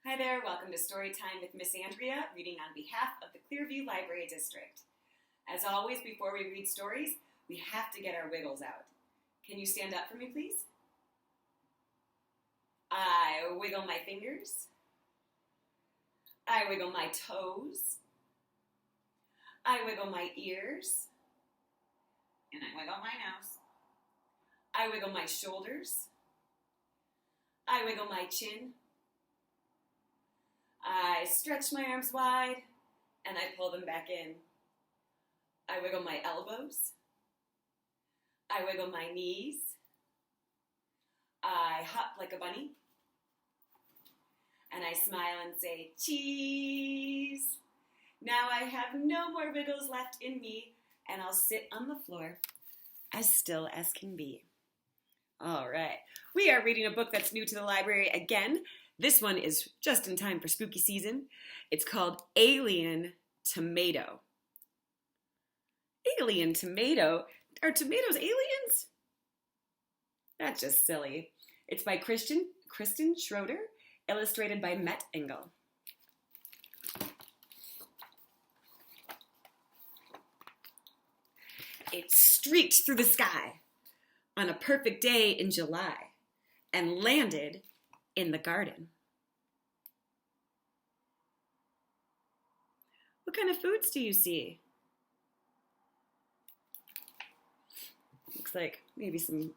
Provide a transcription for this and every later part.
Hi there, welcome to Storytime with Miss Andrea, reading on behalf of the Clearview Library District. As always, before we read stories, we have to get our wiggles out. Can you stand up for me, please? I wiggle my fingers. I wiggle my toes. I wiggle my ears. And I wiggle my nose. I wiggle my shoulders. I wiggle my chin. I stretch my arms wide and I pull them back in. I wiggle my elbows. I wiggle my knees. I hop like a bunny. And I smile and say, cheese. Now I have no more wiggles left in me, and I'll sit on the floor as still as can be. All right, we are reading a book that's new to the library again. This one is just in time for spooky season. It's called Alien Tomato. Alien Tomato? Are tomatoes aliens? That's just silly. It's by Kristen Schroeder, illustrated by Met Engel. It streaked through the sky on a perfect day in July and landed in the garden. What kind of foods do you see? Looks like maybe some,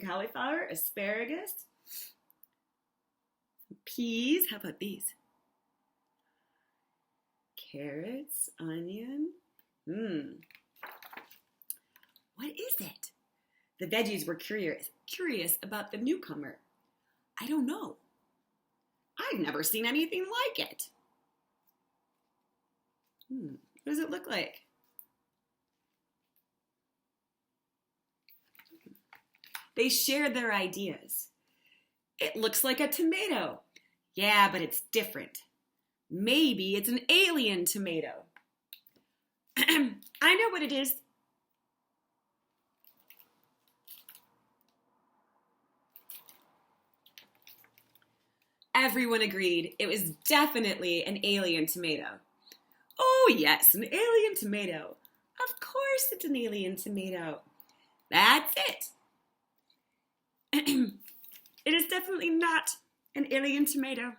cauliflower, asparagus, peas. How about these? Carrots, onion. What is it? The veggies were curious about the newcomer. I don't know. I've never seen anything like it. What does it look like? They shared their ideas. It looks like a tomato. Yeah, but it's different. Maybe it's an alien tomato. I know what it is. Everyone agreed it was definitely an alien tomato. Oh yes, an alien tomato. Of course it's an alien tomato. That's it. It is definitely not an alien tomato.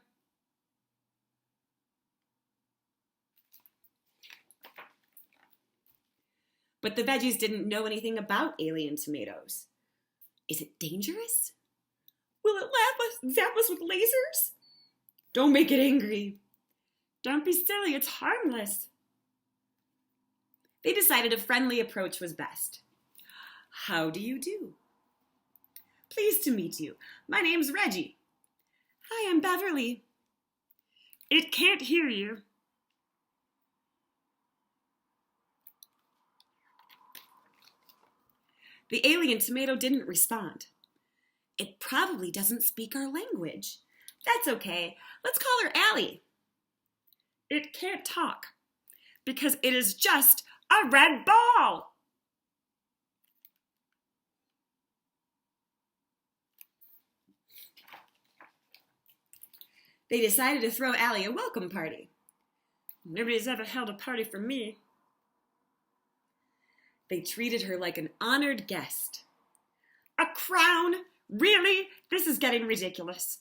But the veggies didn't know anything about alien tomatoes. Is it dangerous? Will it zap us with lasers? Don't make it angry. Don't be silly, it's harmless. They decided a friendly approach was best. How do you do? Pleased to meet you. My name's Reggie. Hi, I'm Beverly. It can't hear you. The alien tomato didn't respond. It probably doesn't speak our language. That's okay. Let's call her Allie. It can't talk because it is just a red ball. They decided to throw Allie a welcome party. Nobody's ever held a party for me. They treated her like an honored guest. A crown? Really? This is getting ridiculous.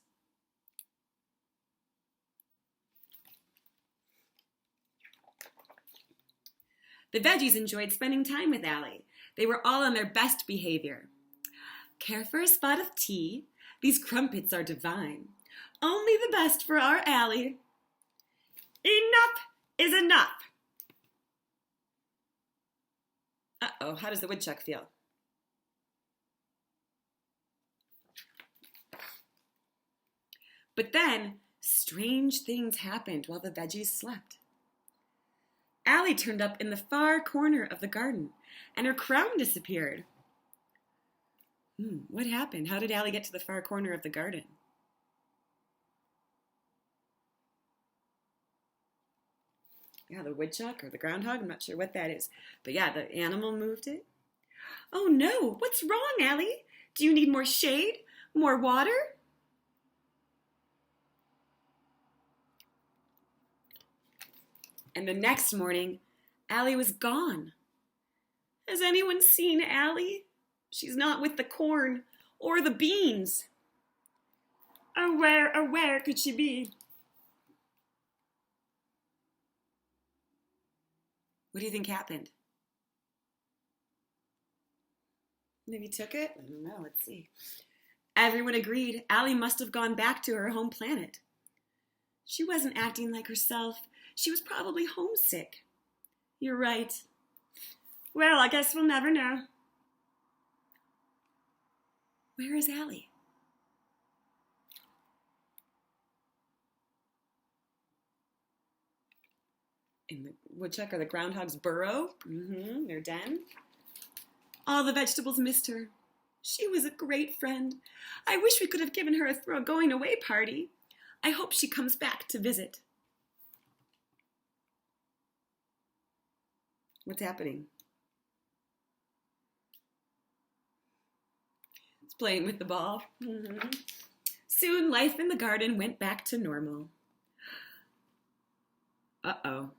The veggies enjoyed spending time with Allie. They were all on their best behavior. Care for a spot of tea? These crumpets are divine. Only the best for our Allie. Enough is enough. Uh-oh, how does the woodchuck feel? But then, strange things happened while the veggies slept. Allie turned up in the far corner of the garden, and her crown disappeared. What happened? How did Allie get to the far corner of the garden? Yeah, the woodchuck or the groundhog, I'm not sure what that is. But yeah, the animal moved it. Oh no, what's wrong, Allie? Do you need more shade? More water? And the next morning, Allie was gone. Has anyone seen Allie? She's not with the corn or the beans. Oh, where could she be? What do you think happened? Maybe took it? I don't know. Let's see. Everyone agreed Allie must have gone back to her home planet. She wasn't acting like herself. She was probably homesick. You're right. Well, I guess we'll never know. Where is Allie? In the woodchuck or the groundhog's burrow? Their den. All the vegetables missed her. She was a great friend. I wish we could have given her a going away party. I hope she comes back to visit. What's happening? It's playing with the ball. Soon life in the garden went back to normal. Uh-oh.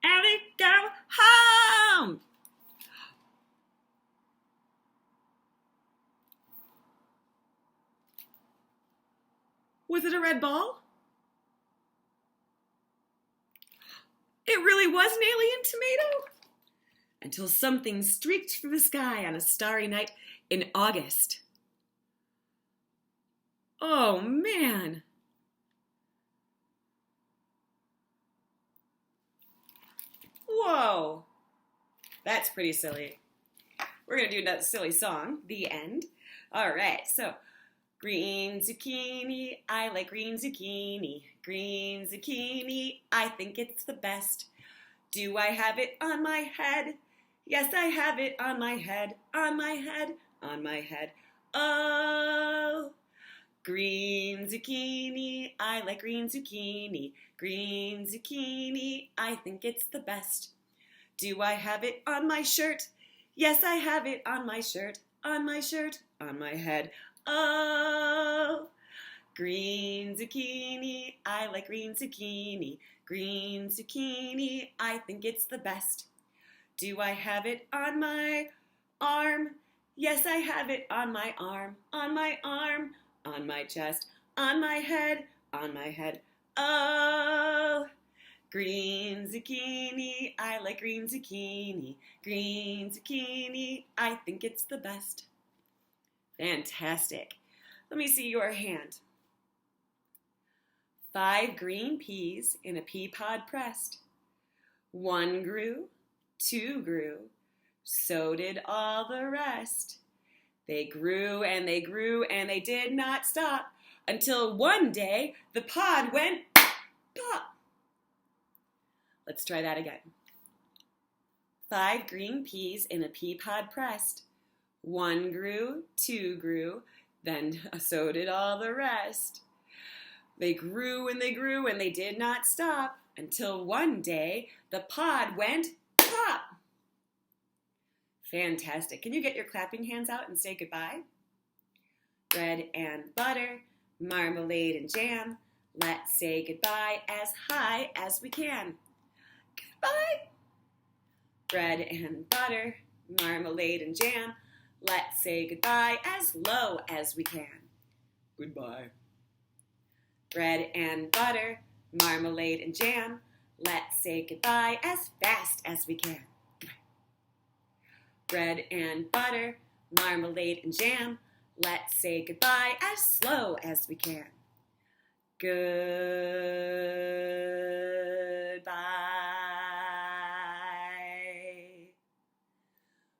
Allie, go home! Was it a red ball? It really was an alien tomato? Until something streaked through the sky on a starry night in August. Oh, man. Whoa. That's pretty silly. We're going to do that silly song, the end. All right, so green zucchini, I like green zucchini. Green zucchini, I think it's the best. Do I have it on my head? Yes, I have it on my head, on my head, on my head. Oh, green zucchini, I like green zucchini. Green zucchini, I think it's the best. Do I have it on my shirt? Yes, I have it on my shirt, on my shirt, on my head. Oh, green zucchini, I like green zucchini. Green zucchini, I think it's the best. Do I have it on my arm? Yes, I have it on my arm, on my arm, on my chest, on my head, on my head. Oh, green zucchini, I like green zucchini. Green zucchini, I think it's the best. Fantastic. Let me see your hand. 5 green peas in a pea pod pressed. 1 grew, 2 grew, so did all the rest. They grew and they grew and they did not stop until one day the pod went pop. Let's try that again. 5 green peas in a pea pod pressed. 1 grew, 2 grew, then so did all the rest. They grew and they grew and they did not stop until one day the pod went pop. Fantastic. Can you get your clapping hands out and say goodbye? Bread and butter, marmalade and jam. Let's say goodbye as high as we can. Goodbye. Bread and butter, marmalade and jam. Let's say goodbye as low as we can. Goodbye. Bread and butter, marmalade and jam. Let's say goodbye as fast as we can. Bread and butter, marmalade and jam. Let's say goodbye as slow as we can. Goodbye.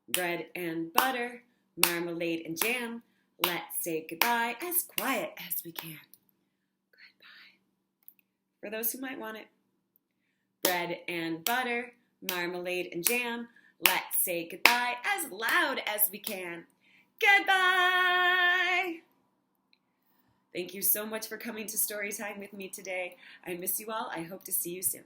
Bread and butter, marmalade and jam. Let's say goodbye as quiet as we can. Goodbye. For those who might want it. Bread and butter, marmalade and jam. Let's say goodbye as loud as we can. Goodbye! Thank you so much for coming to Storytime with me today. I miss you all. I hope to see you soon.